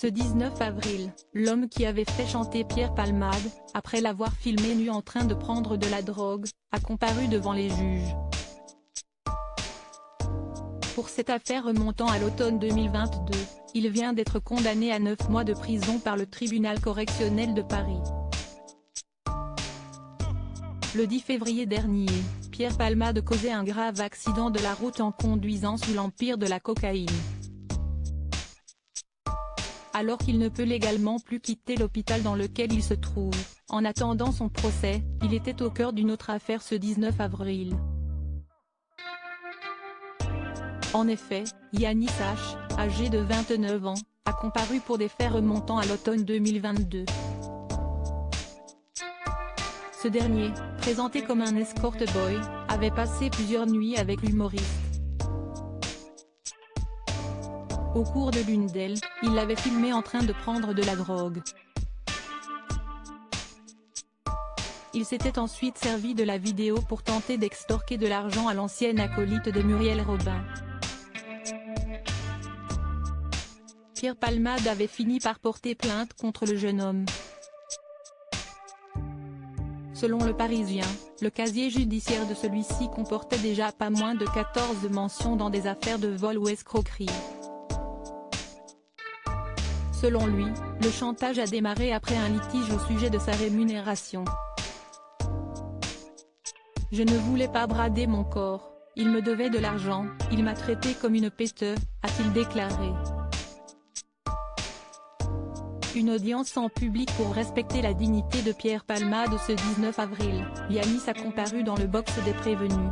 Ce 19 avril, l'homme qui avait fait chanter Pierre Palmade, après l'avoir filmé nu en train de prendre de la drogue, a comparu devant les juges. Pour cette affaire remontant à l'automne 2022, il vient d'être condamné à 9 mois de prison par le tribunal correctionnel de Paris. Le 10 février dernier, Pierre Palmade causait un grave accident de la route en conduisant sous l'empire de la cocaïne. Alors qu'il ne peut légalement plus quitter l'hôpital dans lequel il se trouve, en attendant son procès, il était au cœur d'une autre affaire ce 19 avril. En effet, Yanis H., âgé de 29 ans, a comparu pour des faits remontant à l'automne 2022. Ce dernier, présenté comme un escort boy, avait passé plusieurs nuits avec l'humoriste. Au cours de l'une d'elles, il l'avait filmé en train de prendre de la drogue. Il s'était ensuite servi de la vidéo pour tenter d'extorquer de l'argent à l'ancienne acolyte de Muriel Robin. Pierre Palmade avait fini par porter plainte contre le jeune homme. Selon Le Parisien, le casier judiciaire de celui-ci comportait déjà pas moins de 14 mentions dans des affaires de vol ou escroquerie. Selon lui, le chantage a démarré après un litige au sujet de sa rémunération. « Je ne voulais pas brader mon corps, il me devait de l'argent, il m'a traité comme une pète », a-t-il déclaré. Une audience en public pour respecter la dignité de Pierre Palmade ce 19 avril, Yanis a comparu dans le box des prévenus.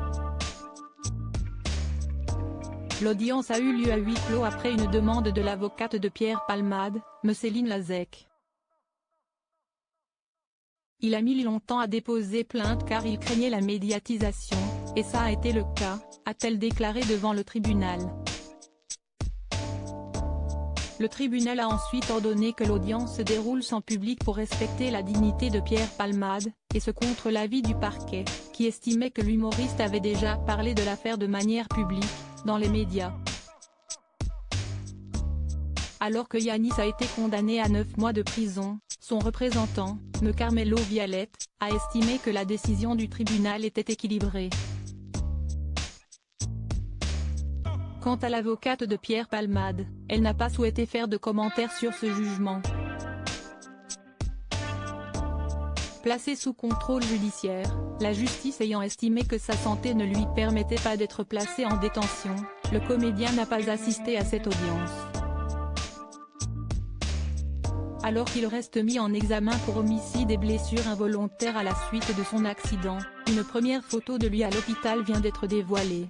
L'audience a eu lieu à huis clos après une demande de l'avocate de Pierre Palmade, Céline Lazec. Il a mis longtemps à déposer plainte car il craignait la médiatisation, et ça a été le cas, a-t-elle déclaré devant le tribunal. Le tribunal a ensuite ordonné que l'audience se déroule sans public pour respecter la dignité de Pierre Palmade, et ce contre l'avis du parquet, qui estimait que l'humoriste avait déjà parlé de l'affaire de manière publique, dans les médias. Alors que Yanis a été condamné à 9 mois de prison, son représentant, Me Carmelo Vialette, a estimé que la décision du tribunal était équilibrée. Quant à l'avocate de Pierre Palmade, elle n'a pas souhaité faire de commentaires sur ce jugement. Placé sous contrôle judiciaire, la justice ayant estimé que sa santé ne lui permettait pas d'être placé en détention, le comédien n'a pas assisté à cette audience. Alors qu'il reste mis en examen pour homicide et blessures involontaires à la suite de son accident, une première photo de lui à l'hôpital vient d'être dévoilée.